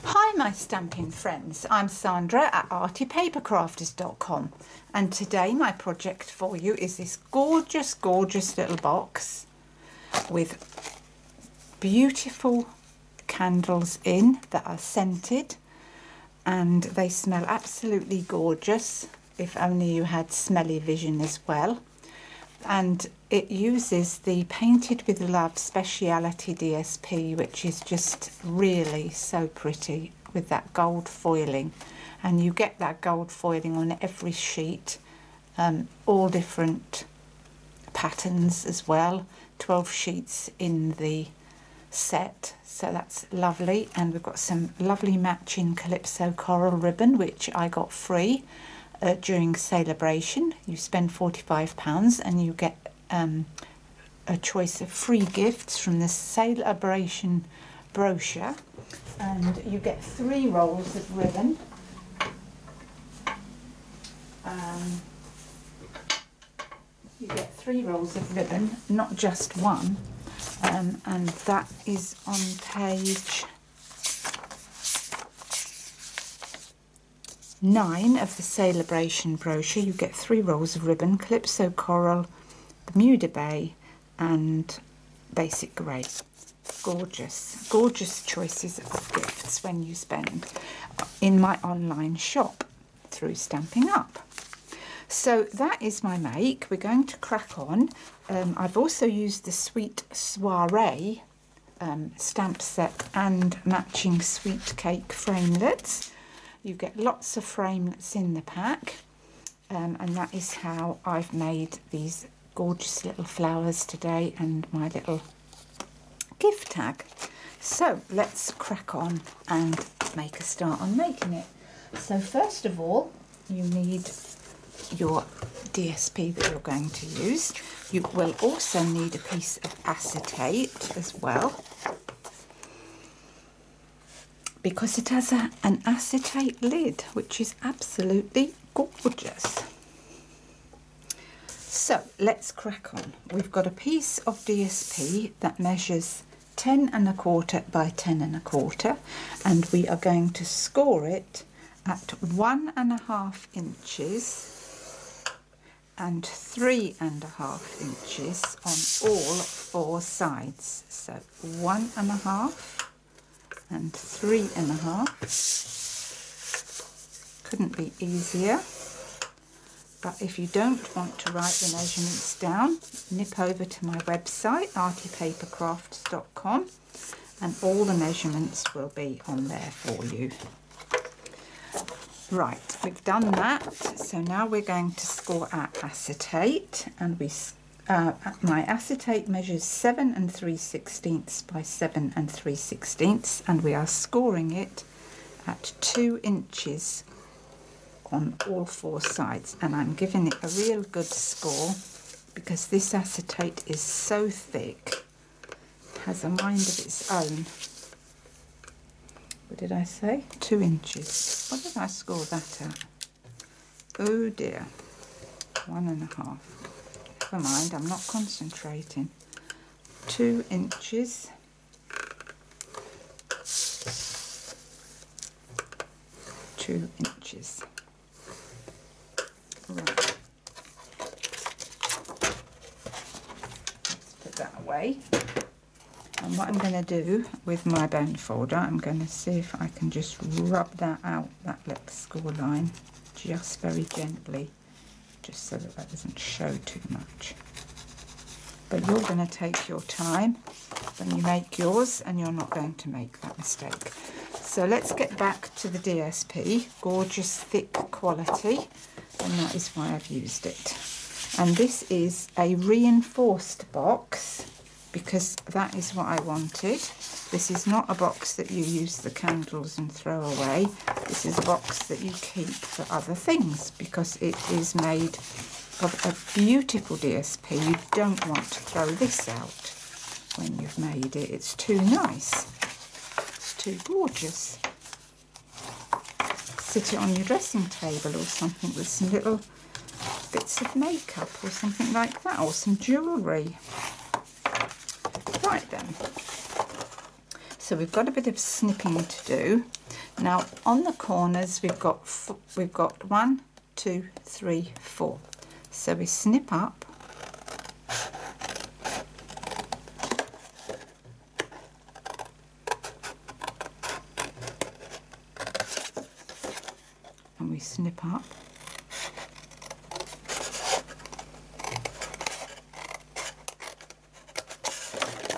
Hi my stamping friends, I'm Sandra at artypapercrafters.com, and today my project for you is this gorgeous little box with beautiful candles in that are scented, and they smell absolutely gorgeous if only you had smelly vision as well. And it uses the Painted with Love Speciality DSP, which is just really so pretty with that gold foiling, and you get that gold foiling on every sheet, all different patterns as well, 12 sheets in the set, so that's lovely. And we've got some lovely matching Calypso coral ribbon which I got free during Celebration. You spend £45 and you get a choice of free gifts from the Celebration brochure, and you get 3 rolls of ribbon. You get 3 rolls of ribbon, not just one, and that is on page 9 of the Celebration brochure. You get 3 rolls of ribbon, Calypso Coral, Bermuda Bay and Basic Grey. Gorgeous choices of gifts when you spend in my online shop through Stampin' Up. So that is my make. We're going to crack on. I've also used the Sweet Soiree stamp set and matching sweet cake framelets. You get lots of framelets in the pack, and that is how I've made these gorgeous little flowers today and my little gift tag. So let's crack on and make a start on making it. So first of all, you need your DSP that you're going to use. You will also need a piece of acetate as well, because it has an acetate lid, which is absolutely gorgeous. So let's crack on. We've got a piece of DSP that measures 10 1/4 by 10 1/4, and we are going to score it at 1 1/2 inches and 3 1/2 inches on all 4 sides. So 1 1/2 and 3 1/2. Couldn't be easier. But if you don't want to write the measurements down, nip over to my website, artypapercrafters.com, and all the measurements will be on there for you. Right, we've done that. So now we're going to score our acetate, and my acetate measures 7 3/16 by 7 3/16, and we are scoring it at 2 inches on all 4 sides, and I'm giving it a real good score because this acetate is so thick, it has a mind of its own. What did I say? 2 inches. What did I score that at? Oh dear, 1 1/2. Never mind, I'm not concentrating. 2 inches. Right. Let's put that away. And what I'm going to do with my bone folder, I'm going to see if I can just rub that out, that little score line, just very gently, just so that doesn't show too much. But you're going to take your time when you make yours, and you're not going to make that mistake. So let's get back to the DSP, gorgeous thick quality, and that is why I've used it. And this is a reinforced box, because that is what I wanted. This is not a box that you use the candles and throw away. This is a box that you keep for other things, because it is made of a beautiful DSP. You don't want to throw this out when you've made it. It's too nice. It's too gorgeous. Sit it on your dressing table or something with some little bits of makeup or something like that, or some jewellery. Right then. So we've got a bit of snipping to do. Now on the corners we've got 1, 2, 3, 4. So we snip up and we snip up.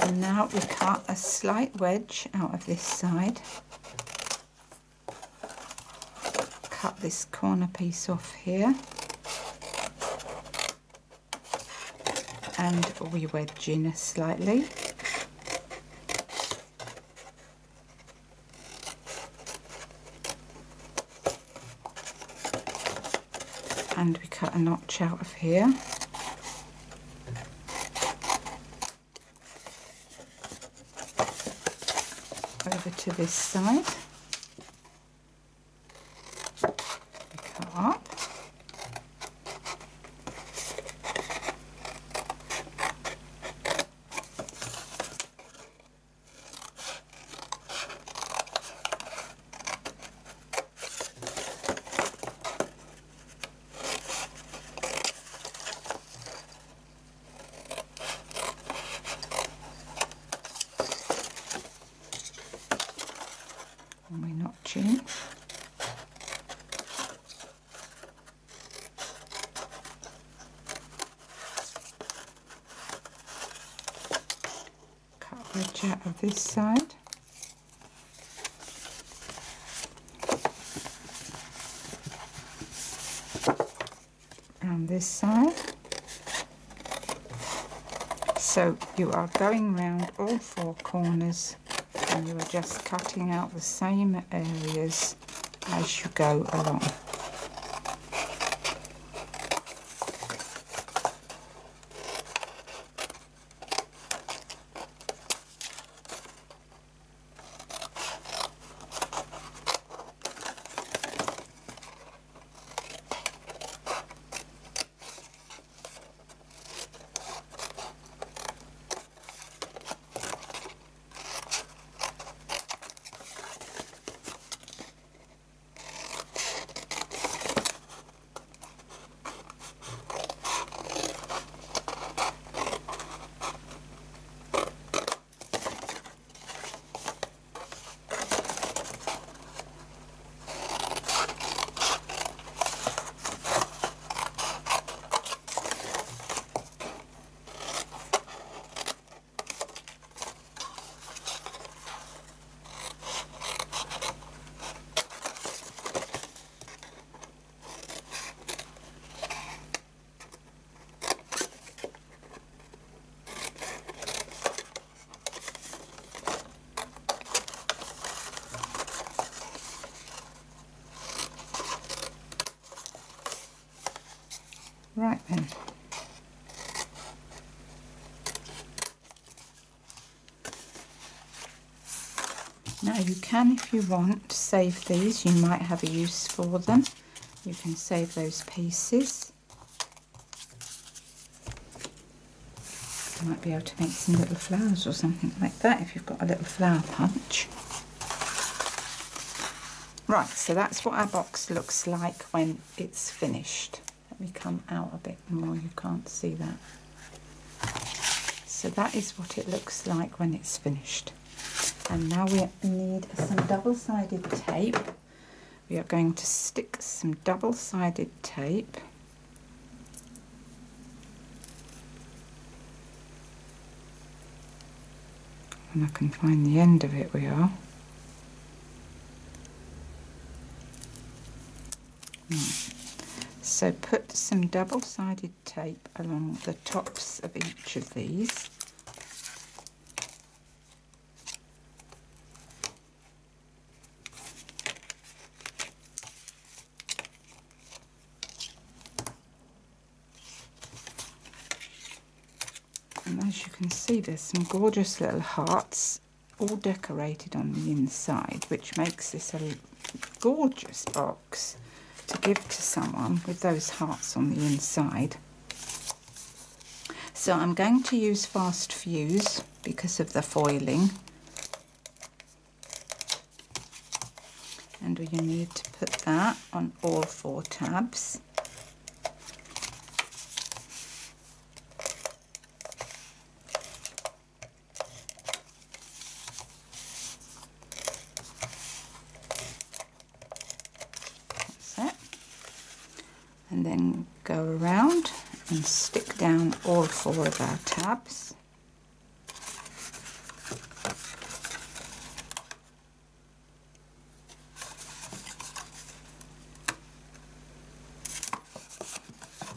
And now we cut a slight wedge out of this side. Cut this corner piece off here. And we wedge in slightly. And we cut a notch out of here. Over to this side, we cut up, and we notch in. Cut a wedge out of this side. Around this side. So you are going round all 4 corners. And you are just cutting out the same areas as you go along. Right then. Now you can, if you want, save these. You might have a use for them. You can save those pieces. You might be able to make some little flowers or something like that if you've got a little flower punch. Right, so that's what our box looks like when it's finished. Let me come out a bit more, you can't see that. So that is what it looks like when it's finished. And now we need some double-sided tape. We are going to stick some double-sided tape and I can find the end of it. We are. So put some double-sided tape along the tops of each of these. And as you can see, there's some gorgeous little hearts all decorated on the inside, which makes this a gorgeous box to give to someone with those hearts on the inside. So I'm going to use fast fuse because of the foiling. and you need to put that on all 4 tabs. That's it. And then go around and stick down all 4 of our tabs.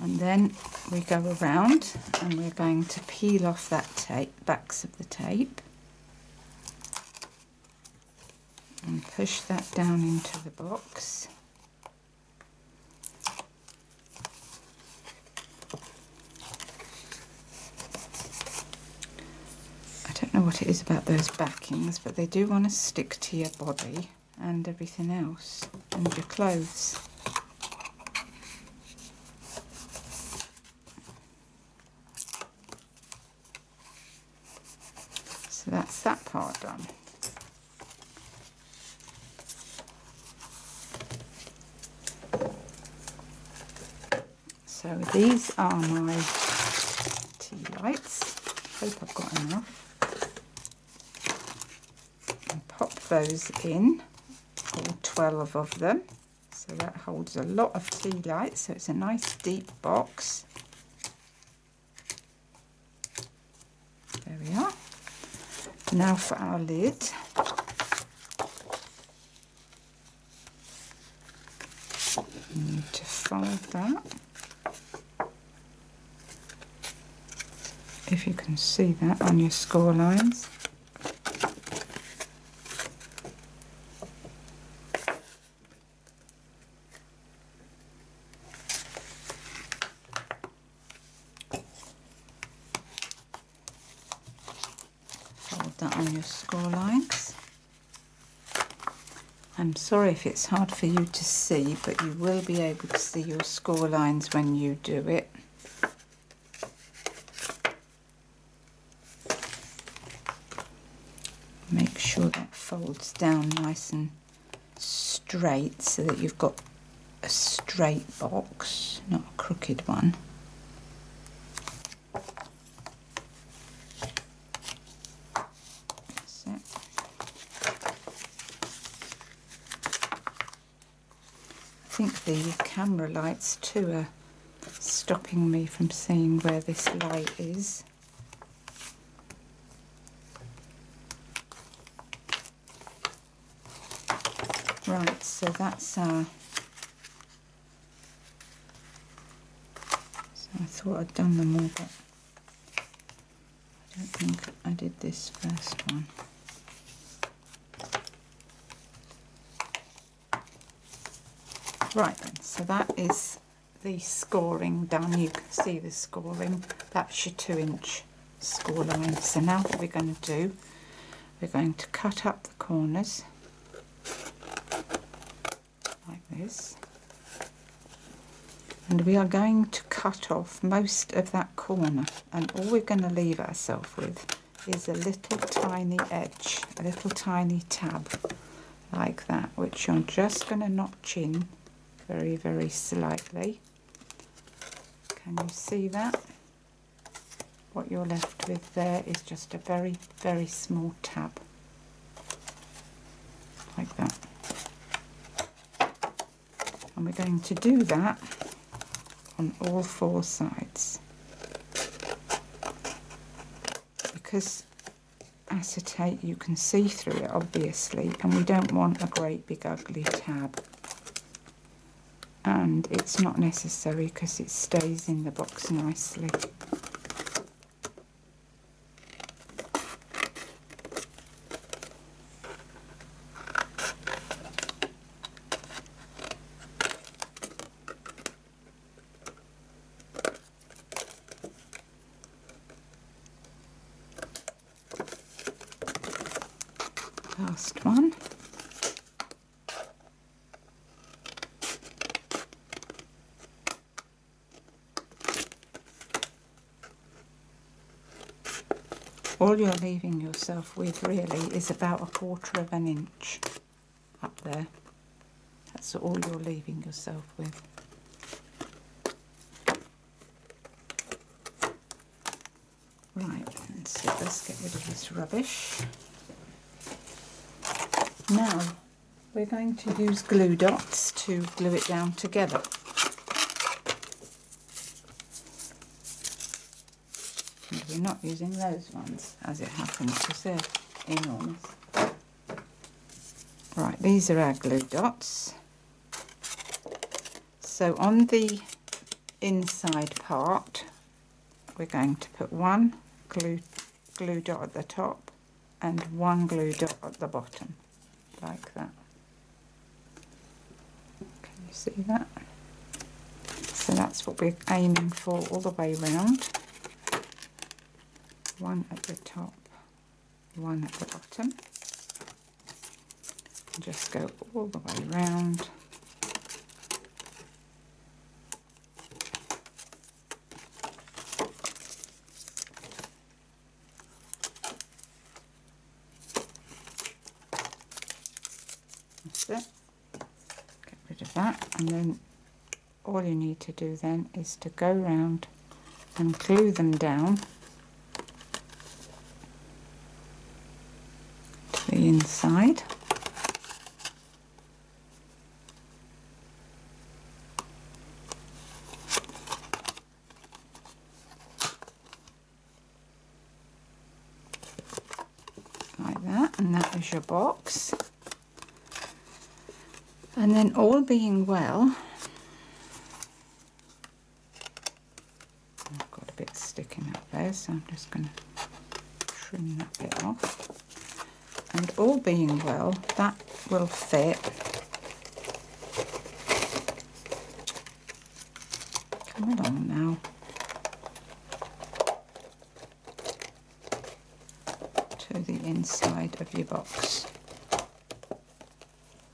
And then we go around and we're going to peel off that tape, backs of the tape, and push that down into the box. I don't know what it is about those backings, but they do want to stick to your body and everything else, and your clothes. So that's that part done. So these are my tea lights. Hope I've got enough. And pop those in, all 12 of them. So that holds a lot of tea lights, so it's a nice deep box. There we are. Now for our lid. You need to fold that. If you can see that on your score lines. Fold that on your score lines. I'm sorry if it's hard for you to see, but you will be able to see your score lines when you do it. Make sure that folds down nice and straight so that you've got a straight box, not a crooked one. That's it. I think the camera lights too are stopping me from seeing where this light is. Right, so that's our... So I thought I'd done them all, but I don't think I did this first one. Right then, so that is the scoring done. You can see the scoring. That's your 2-inch score line. So now what we're going to do, we're going to cut up the corners like this, and we are going to cut off most of that corner, and all we're going to leave ourselves with is a little tiny edge, a little tiny tab like that, which I'm just going to notch in very, very slightly. Can you see that? What you're left with there is just a very, very small tab like that. And we're going to do that on all 4 sides, because acetate, you can see through it obviously, and we don't want a great big ugly tab, and it's not necessary because it stays in the box nicely. Last one. All you're leaving yourself with really is about 1/4 of an inch up there. that's all you're leaving yourself with. Right, so let's get rid of this rubbish. Now we're going to use glue dots to glue it down together. And we're not using those ones as it happens because they're enormous. Right, these are our glue dots. So on the inside part we're going to put one glue dot at the top and one glue dot at the bottom, like that. Can you see that? So that's what we're aiming for all the way round. One at the top, one at the bottom. And just go all the way round. That's it. Get rid of that, and then all you need to do then is to go round and glue them down to the inside. Like that, and that is your box. And then all being well, I've got a bit sticking up there, so I'm just going to trim that bit off. And all being well, that will fit. Come along now. To the inside of your box.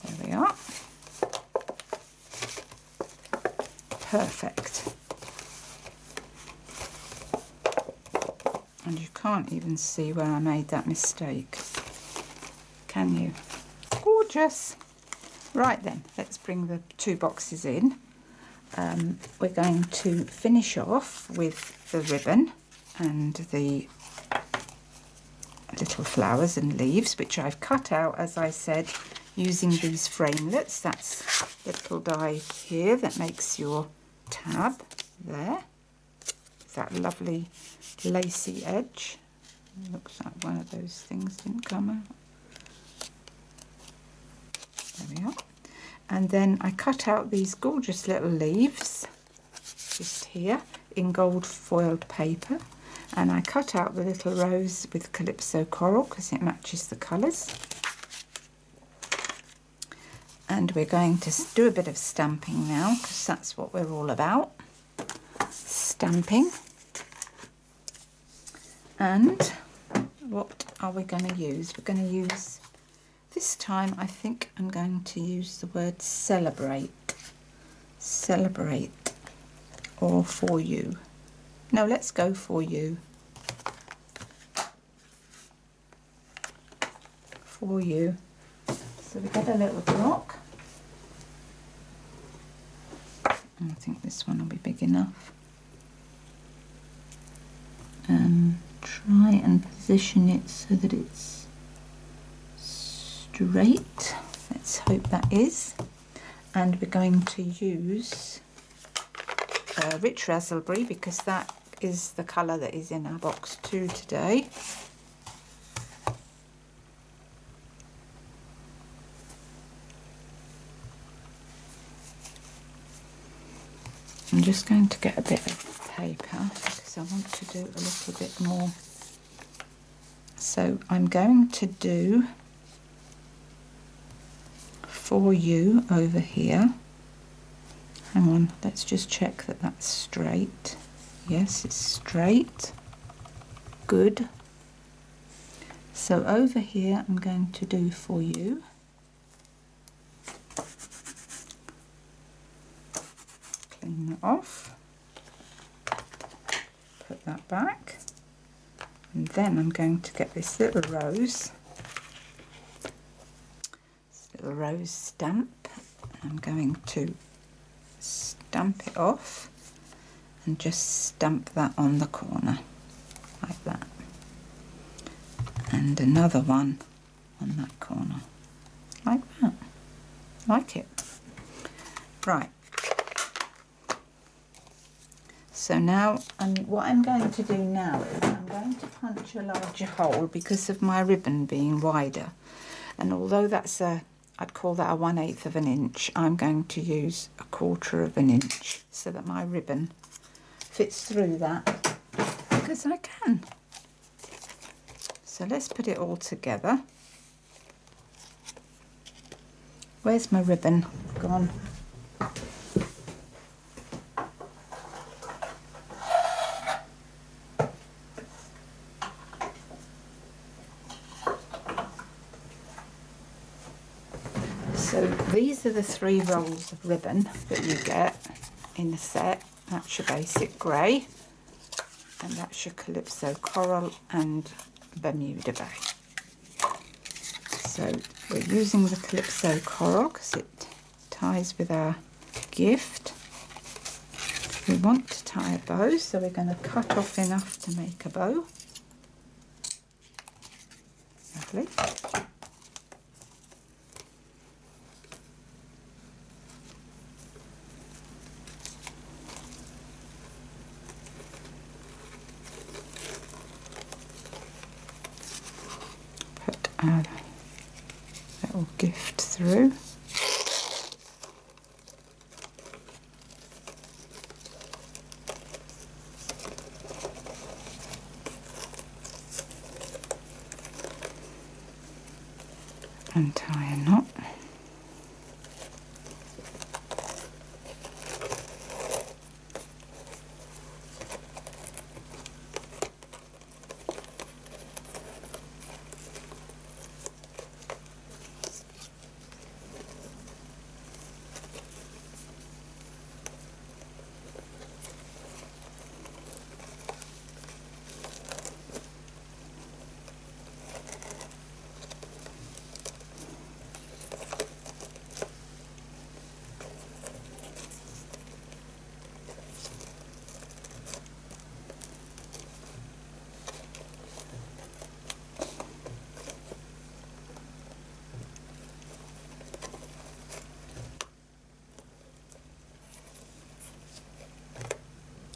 There we are. Perfect. And you can't even see where I made that mistake, can you? Gorgeous. Right then, let's bring the two boxes in. We're going to finish off with the ribbon and the little flowers and leaves, which I've cut out, as I said, using these framelets. That's little die here that makes your tab there. That lovely lacy edge. Looks like one of those things didn't come out. There we are. And then I cut out these gorgeous little leaves just here in gold foiled paper, and I cut out the little rose with Calypso coral because it matches the colours. And we're going to do a bit of stamping now because that's what we're all about. Stamping. And what are we going to use? We're going to use, this time I think I'm going to use the word celebrate. Celebrate. Or for you. No, let's go for you. For you. So we get a little block. I think this one will be big enough. Try and position it so that it's straight. Let's hope that is. And we're going to use rich raspberry because that is the colour that is in our box 2 today. I'm just going to get a bit of paper because I want to do a little bit more. So I'm going to do for you over here. Hang on, let's just check that that's straight. Yes, it's straight. Good. So over here I'm going to do for you. Clean that off. Put that back. And then I'm going to get this little rose. This little rose stamp. I'm going to stamp it off and just stamp that on the corner like that, and another one on that corner like that. Like it. Right, so now what I'm going to do now is I'm going to punch a larger hole because of my ribbon being wider, and although that's I'd call that a 1/8 of an inch, I'm going to use a 1/4 of an inch so that my ribbon fits through that, because I can. So let's put it all together. Where's my ribbon gone? So these are the 3 rolls of ribbon that you get in the set. That's your basic grey, and that's your Calypso Coral and Bermuda Bay. So we're using the Calypso Coral because it ties with our gift. We want to tie a bow, so we're going to cut off enough to make a bow. Lovely. Our little gift through. And tie a knot.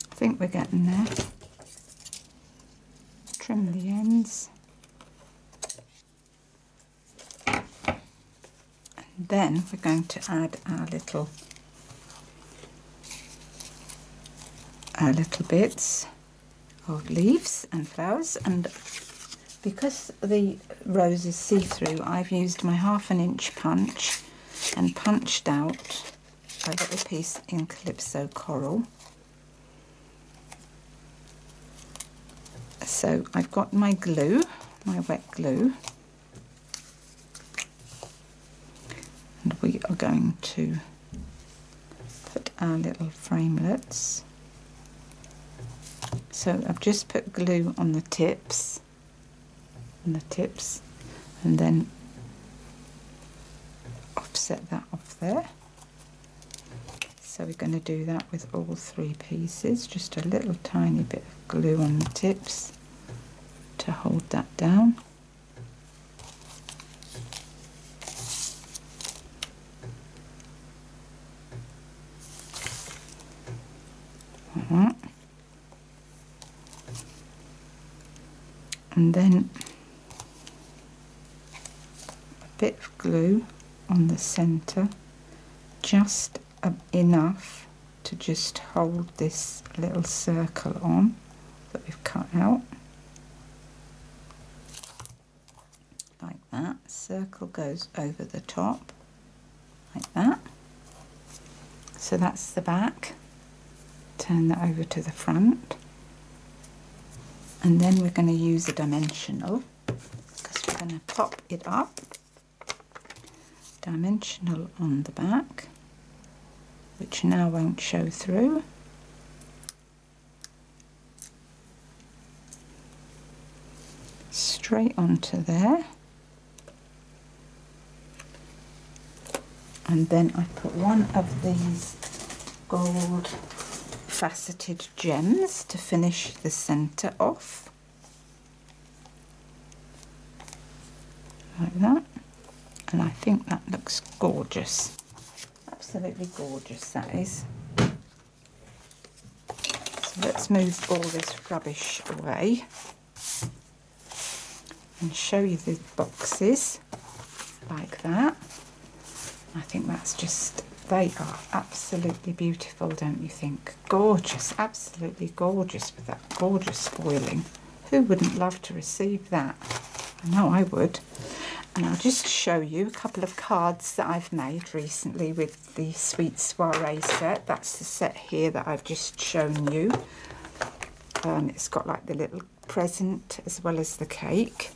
I think we're getting there. Trim the ends. And then we're going to add our little bits of leaves and flowers, and because the rose is see-through, I've used my 1/2 inch punch and punched out a little piece in Calypso Coral. So I've got my glue, my wet glue, and we are going to put our little framelets. So I've just put glue on the tips, and then offset that off there. So we're going to do that with all 3 pieces, just a little tiny bit of glue on the tips to hold that down. Like that. And then a bit of glue on the centre, just enough to just hold this little circle on that we've cut out. Like that. Circle goes over the top, like that. So that's the back. Turn that over to the front. And then we're going to use a dimensional, because we're going to pop it up. Dimensional on the back, which now won't show through. Straight onto there. And then I put one of these gold faceted gems to finish the centre off. Like that. And I think that looks gorgeous. Absolutely gorgeous, that is. So let's move all this rubbish away and show you the boxes like that. I think that's just, they are absolutely beautiful, don't you think? Gorgeous, absolutely gorgeous with that gorgeous foiling. Who wouldn't love to receive that? I know I would. And I'll just show you a couple of cards that I've made recently with the Sweet Soiree set. That's the set here that I've just shown you. It's got like the little present as well as the cake.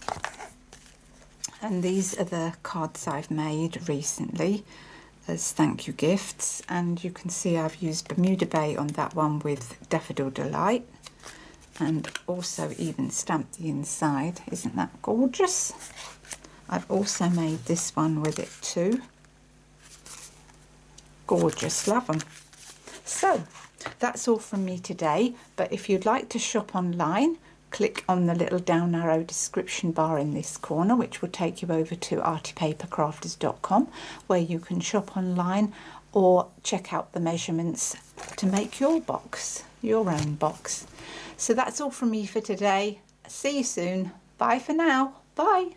And these are the cards I've made recently as thank you gifts. And you can see I've used Bermuda Bay on that one with Daffodil Delight. And also even stamped the inside. Isn't that gorgeous? I've also made this one with it too. Gorgeous, love them. So that's all from me today, but if you'd like to shop online, click on the little down arrow description bar in this corner, which will take you over to artypapercrafters.com, where you can shop online or check out the measurements to make your box, your own box. So that's all from me for today. See you soon. Bye for now. Bye.